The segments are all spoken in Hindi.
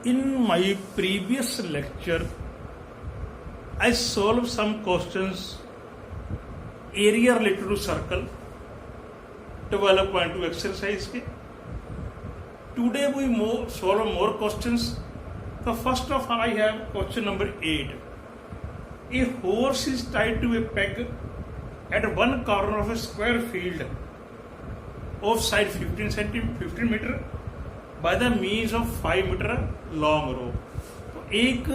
In my previous lecture, I solved some questions area related to circle, 12.2 exercise के. Today we solve more questions. The first of all, I have question number 8. A horse is tied to a peg at one corner of a square field of side 15 meter by the means of 5 meter long rope. तो एक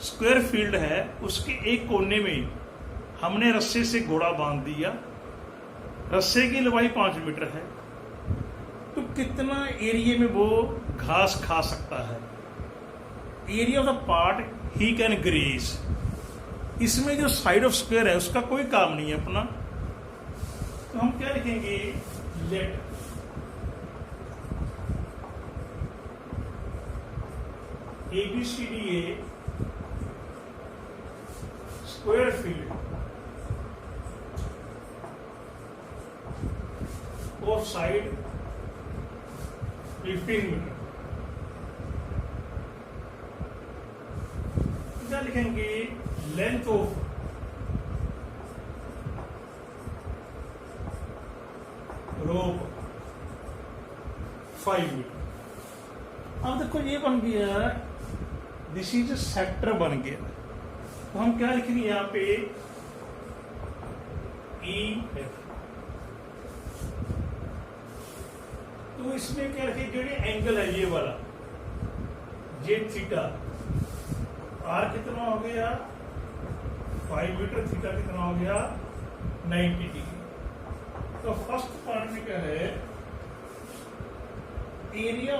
स्क्वायर फील्ड है, उसके एक कोने में हमने रस्से से घोड़ा बांध दिया. रस्से की लंबाई 5 मीटर है. तो कितना एरिया में वो घास खा सकता है? Area of the part he can graze. इसमें जो साइड ऑफ स्क्वायर है उसका कोई काम नहीं है अपना. तो हम क्या लिखेंगे? Let ABCDA square field of side 15 meter. क्या लिखेंगे? Length of rope 5 meter. अब देखो ये बन गया, दिस इज सेक्टर बन गया. तो हम क्या लिखेंगे यहां पे? EF. तो इसमें क्या रखें? जो एंगल है ये वाला, जे थीटा, आर कितना हो गया? 5 मीटर. थीटा कितना हो गया? 90 डिग्री. तो फर्स्ट पार्ट में क्या है? Area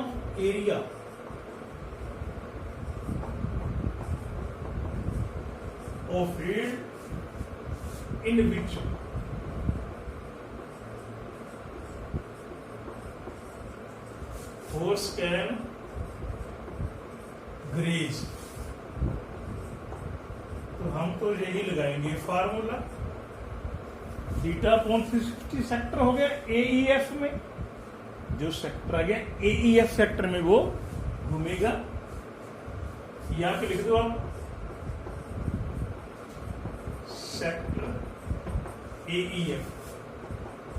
of field in which horse can graze. तो हम तो यही लगाएंगे फार्मूला. थीटा अपॉन 360 सेक्टर हो गया AEF में. जो सेक्टर आ गया AEF सेक्टर में वो घूमेगा. यहां पे लिख दो आप सेक्टर AEF.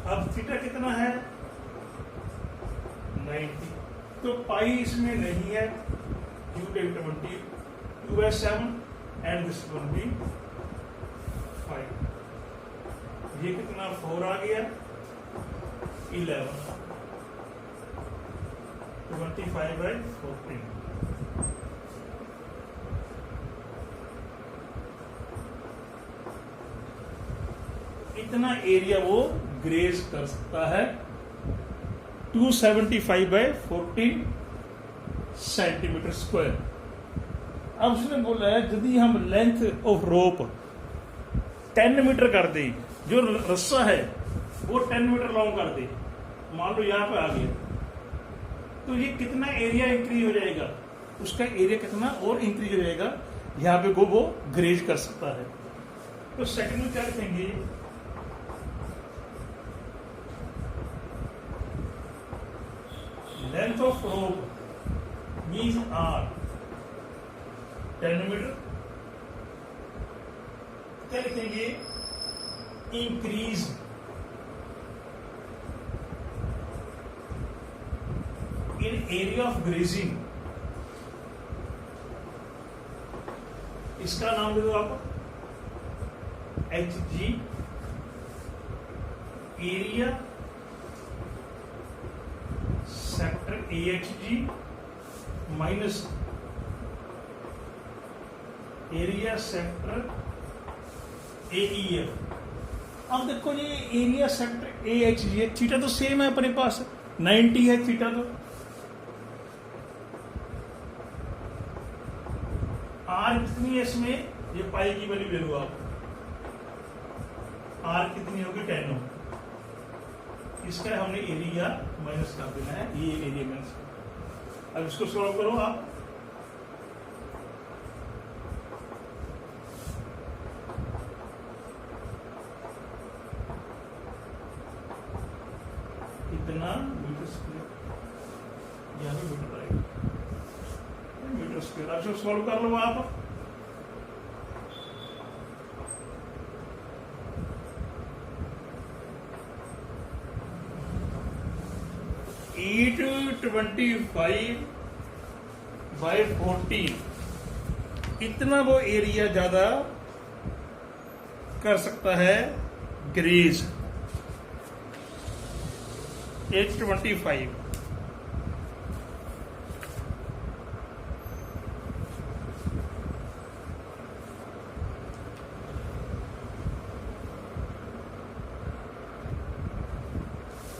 अब थीटा कितना है? 90. तो पाई इसमें नहीं है. Q take 20 2/7 and this will be 5. ये कितना? 4 आ गया. 11 25/14. इतना एरिया वो ग्रेज कर सकता है. 275/14 सेंटीमीटर स्क्वायर. अब उसने बोला है यदि हम लेंथ ऑफ रोप 10 मीटर कर दे, जो रस्सा है वो 10 मीटर लॉन्ग कर दे, मान लो यहां पे आ गया, तो ये कितना एरिया इंक्रीज हो जाएगा? उसका एरिया कितना और इंक्रीज हो जाएगा? यहां पे वो ग्रेज कर सकता है. तो सेकंड में क्या लिखेंगे? Length of rope means R 10 meter. क्या लिखेंगे? Increase in area of grazing. इसका नाम दे दो आप HG. Area sector AHG minus area sector AEF. अब देखो ये एरिया सेक्टर AHG है. थीटा तो सेम है अपने पास, 90 है थीटा. तो R कितनी है इसमें? ये पाई की वैल्यू ले लो आप. R कितनी होगी? 10 होगी. इसका हमने एरिया माइनस कर देना है. ये एरिया माइनस. अब इसको सॉल्व करो आप. इतना मीटर स्क्वायर, यहाँ पे मीटर आएगा. Metre square. अब सॉल्व कर लो आप। एट 25 बाई 40 इतना वो एरिया ज्यादा कर सकता है ग्रेज। 825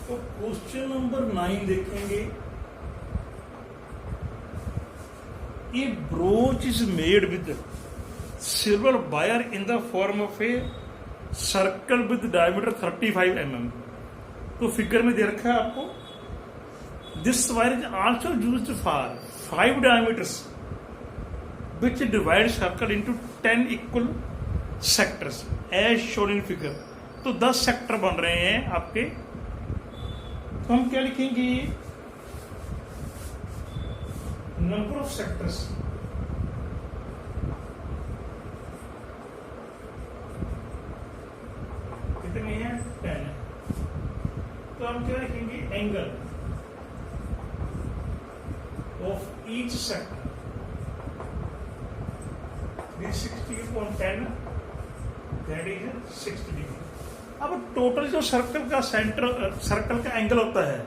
तो क्वेश्चन नंबर 9 देखेंगे। A brooch is made with silver wire in the form of a circle with diameter 35 mm। तो फिगर में दे रखा है आपको। This wire is also used for 5 diameters which divide circle into 10 equal sectors as shown in figure। तो 10 सेक्टर बन रहे हैं आपके। तो हम क्या लिखेंगे? नंबर ऑफ सेक्टर्स कितने हैं? 10 है। तो हम क्या लिखेंगे? Angle of each sector 360/10 that is 60 degree. अब टोटल जो सर्कल का एंगल होता है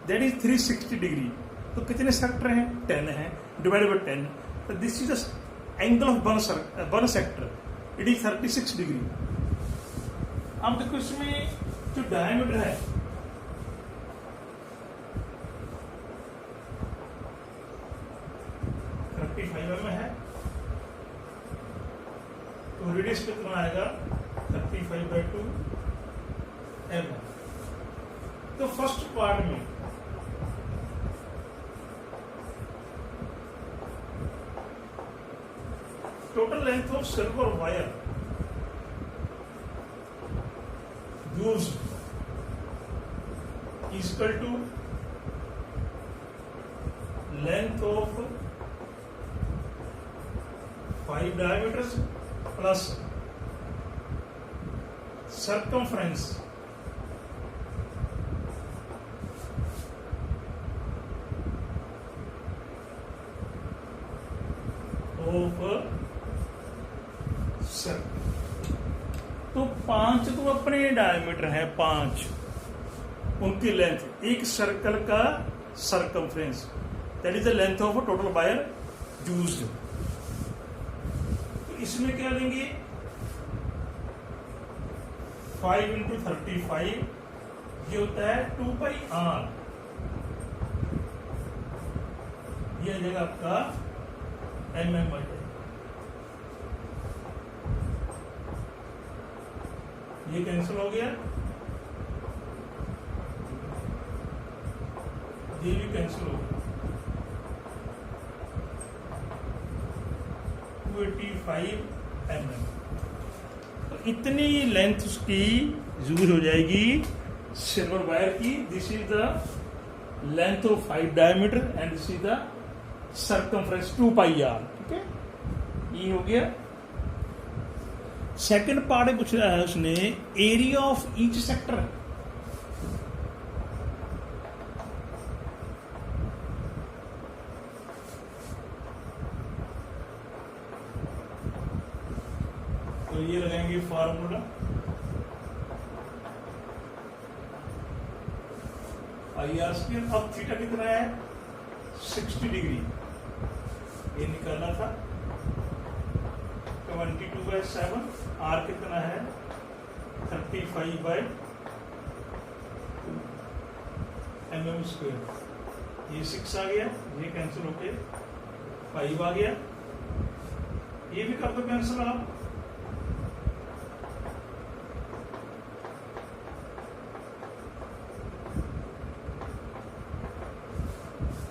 दैट इज 360 डिग्री। तो कितने सेक्टर हैं? 10 है, डिवाइडेड बाय 10। तो this is the angle of one sector, it is 36 degree. अब देखो इसमें जो डायमीटर है है, तो रेडियस कितना आएगा? 35/2 mm। तो फर्स्ट पार्ट में total length of silver wire used is equal to length of 5 diameters plus circumference of circle. तो 5 तो अपने डायमीटर है, 5 उनकी लेंथ, एक सर्कल का circumference that is the length of total wire used. तो इसमें क्या लेंगे? 5 × 35 ये होता है 2πr। ये आ जाएगा आपका mm। ये कैंसिल हो गया, ये भी कैंसिल हो गया। 285 mm। तो इतनी लेंथ उसकी यूज हो जाएगी सिल्वर वायर की। This is the length of 5 diameter and this is the circumference 2πr। ठीक है, ये हो गया। सेकंड पार्ट पूछ रहा है उसने एरिया ऑफ ईच सेक्टर। तो ये लगाएंगे फार्मूला IR²। अब थीटा कितना है? 60 डिग्री। ये निकालना था 22/7। आर कितना है? 35/2 mm²। ये 6 आ गया, ये कैंसिल होके 5 आ गया। ये भी कर दो कैंसिल आप।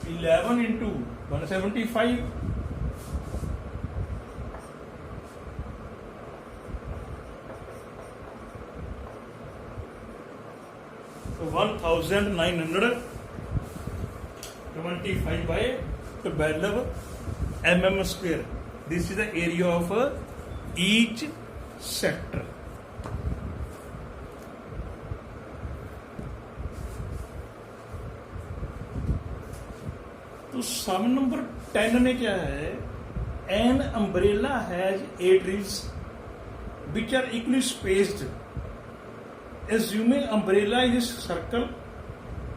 इलेवन इंटू 175 तो 1925/12 mm square. This is the area of each sector. तो सम नंबर 10 में क्या है, an umbrella has 8 ribs which are equally spaced. Assuming umbrella is circle,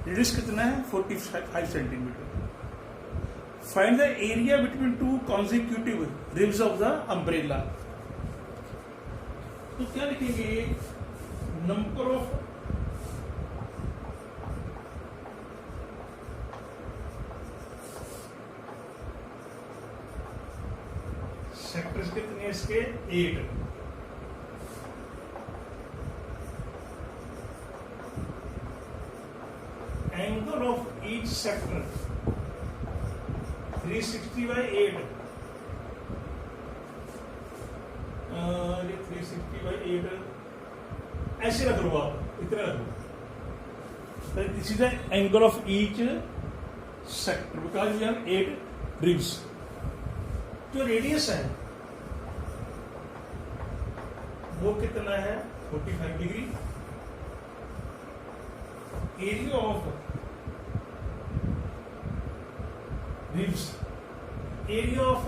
radius कितना है 45 centimetre. Find the area between two consecutive ribs of the umbrella. तो क्या लिखेंगे, नंबर ऑफ सेक्टर्स कितने हैं इसके, 8. Angle of each sector 360 by 8. 360 by 8 ऐसे रख लो आप, इतना रख लो. This is the angle of each sector because we have 8 ribs. जो रेडियस है वो कितना है 45 degree. Area of ribs, area of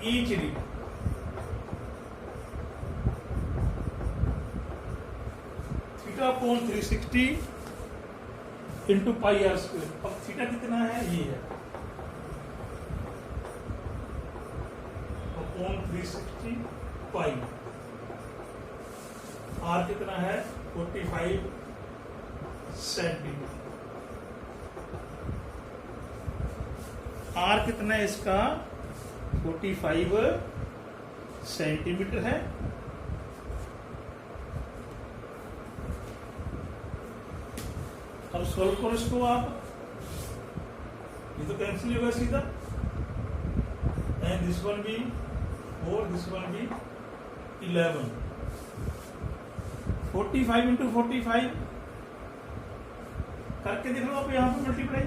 each rib, theta upon 360 into pi r square. अब थीटा कितना है, ये है upon 360 pi. r कितना है 45 सेंटीमीटर. आर कितना है इसका 45 सेंटीमीटर है. अब सॉल्व करो इसको आप, ये तो कैंसिल होगा सीधा. And this one be 4, this one be 11. 45 into 45 करके देख लो आप यहां पर मल्टीप्लाई.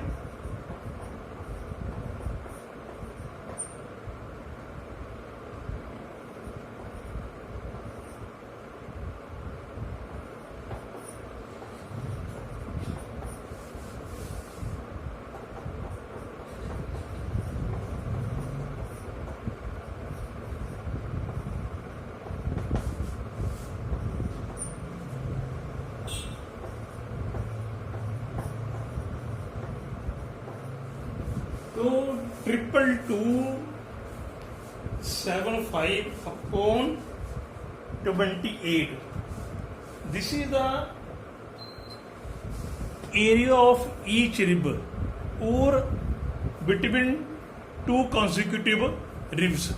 तो 22275 upon 28. This is the area of each rib or between two consecutive ribs.